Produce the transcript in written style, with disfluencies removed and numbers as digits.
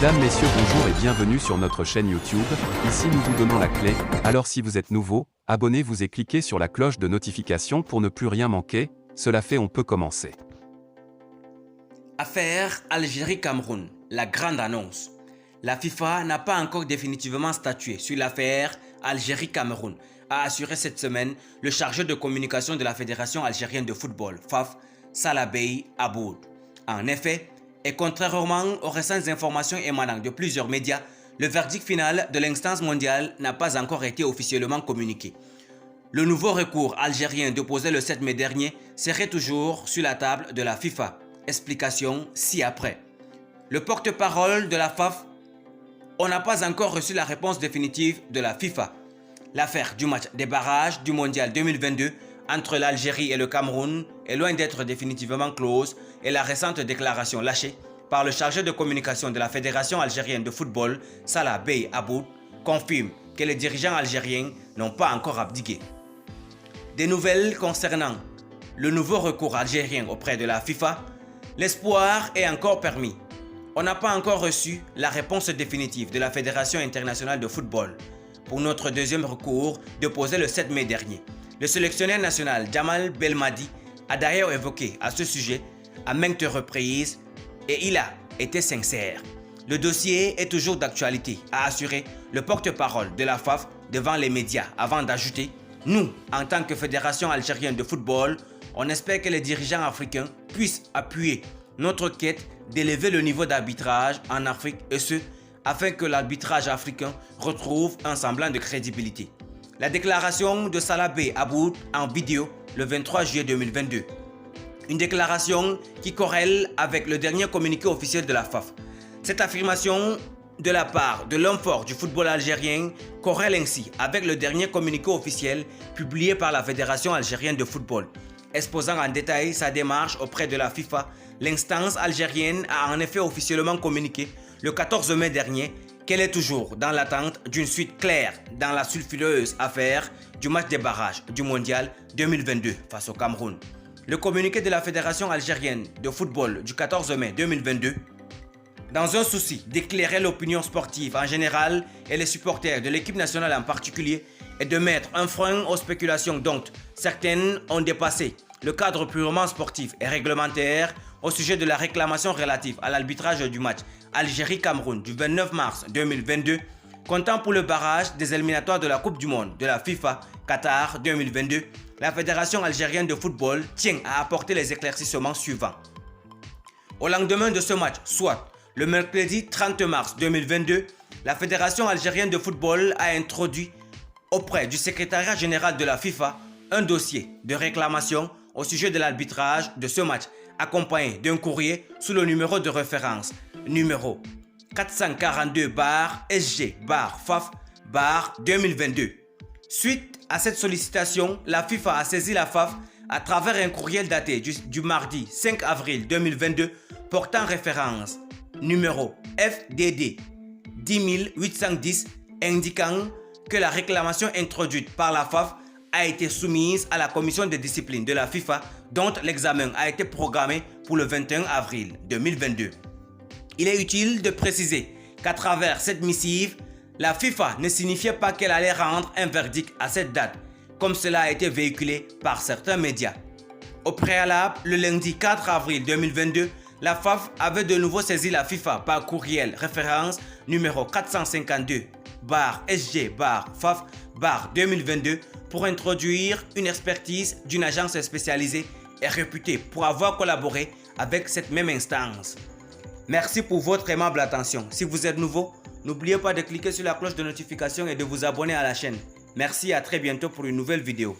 Mesdames, Messieurs, bonjour et bienvenue sur notre chaîne YouTube. Ici nous vous donnons la clé, alors si vous êtes nouveau, abonnez-vous et cliquez sur la cloche de notification pour ne plus rien manquer. Cela fait, on peut commencer. Affaire Algérie-Cameroun, la grande annonce. La FIFA n'a pas encore définitivement statué sur l'affaire Algérie-Cameroun, a assuré cette semaine le chargé de communication de la Fédération algérienne de football, FAF, Salah Bey Aboud. En effet, et contrairement aux récentes informations émanant de plusieurs médias, le verdict final de l'instance mondiale n'a pas encore été officiellement communiqué. Le nouveau recours algérien déposé le 7 mai dernier serait toujours sur la table de la FIFA. Explication ci-après. Le porte-parole de la FAF: on n'a pas encore reçu la réponse définitive de la FIFA. L'affaire du match des barrages du Mondial 2022 entre l'Algérie et le Cameroun est loin d'être définitivement close et la récente déclaration lâchée par le chargé de communication de la Fédération algérienne de football, Salah Bey Aboud, confirme que les dirigeants algériens n'ont pas encore abdiqué. Des nouvelles concernant le nouveau recours algérien auprès de la FIFA, l'espoir est encore permis. On n'a pas encore reçu la réponse définitive de la Fédération internationale de football pour notre deuxième recours déposé le 7 mai dernier. Le sélectionneur national Djamal Belmadi a d'ailleurs évoqué à ce sujet à maintes reprises et il a été sincère. Le dossier est toujours d'actualité, a assuré le porte-parole de la FAF devant les médias avant d'ajouter: nous, en tant que Fédération algérienne de football, on espère que les dirigeants africains puissent appuyer notre quête d'élever le niveau d'arbitrage en Afrique et ce, afin que l'arbitrage africain retrouve un semblant de crédibilité. La déclaration de Salah Bey Aboud en vidéo le 23 juillet 2022. Une déclaration qui corrèle avec le dernier communiqué officiel de la FAF. Cette affirmation de la part de l'homme fort du football algérien corrèle ainsi avec le dernier communiqué officiel publié par la Fédération algérienne de football. Exposant en détail sa démarche auprès de la FIFA, l'instance algérienne a en effet officiellement communiqué le 14 mai dernier qu'elle est toujours dans l'attente d'une suite claire dans la sulfureuse affaire du match des barrages du Mondial 2022 face au Cameroun. Le communiqué de la Fédération algérienne de football du 14 mai 2022, dans un souci d'éclairer l'opinion sportive en général et les supporters de l'équipe nationale en particulier, et de mettre un frein aux spéculations dont certaines ont dépassé le cadre purement sportif et réglementaire au sujet de la réclamation relative à l'arbitrage du match Algérie-Cameroun du 29 mars 2022, comptant pour le barrage des éliminatoires de la Coupe du Monde de la FIFA Qatar 2022, la Fédération algérienne de football tient à apporter les éclaircissements suivants. Au lendemain de ce match, soit le mercredi 30 mars 2022, la Fédération algérienne de football a introduit auprès du secrétariat général de la FIFA un dossier de réclamation au sujet de l'arbitrage de ce match, accompagné d'un courrier sous le numéro de référence numéro 442-SG-FAF-2022. Suite à cette sollicitation, la FIFA a saisi la FAF à travers un courriel daté du mardi 5 avril 2022 portant référence numéro FDD 10810 indiquant que la réclamation introduite par la FAF a été soumise à la commission de discipline de la FIFA dont l'examen a été programmé pour le 21 avril 2022. Il est utile de préciser qu'à travers cette missive, la FIFA ne signifiait pas qu'elle allait rendre un verdict à cette date, comme cela a été véhiculé par certains médias. Au préalable, le lundi 4 avril 2022, la FAF avait de nouveau saisi la FIFA par courriel référence numéro 452-SG-FAF-2022 pour introduire une expertise d'une agence spécialisée et réputée pour avoir collaboré avec cette même instance. Merci pour votre aimable attention. Si vous êtes nouveau, n'oubliez pas de cliquer sur la cloche de notification et de vous abonner à la chaîne. Merci et à très bientôt pour une nouvelle vidéo.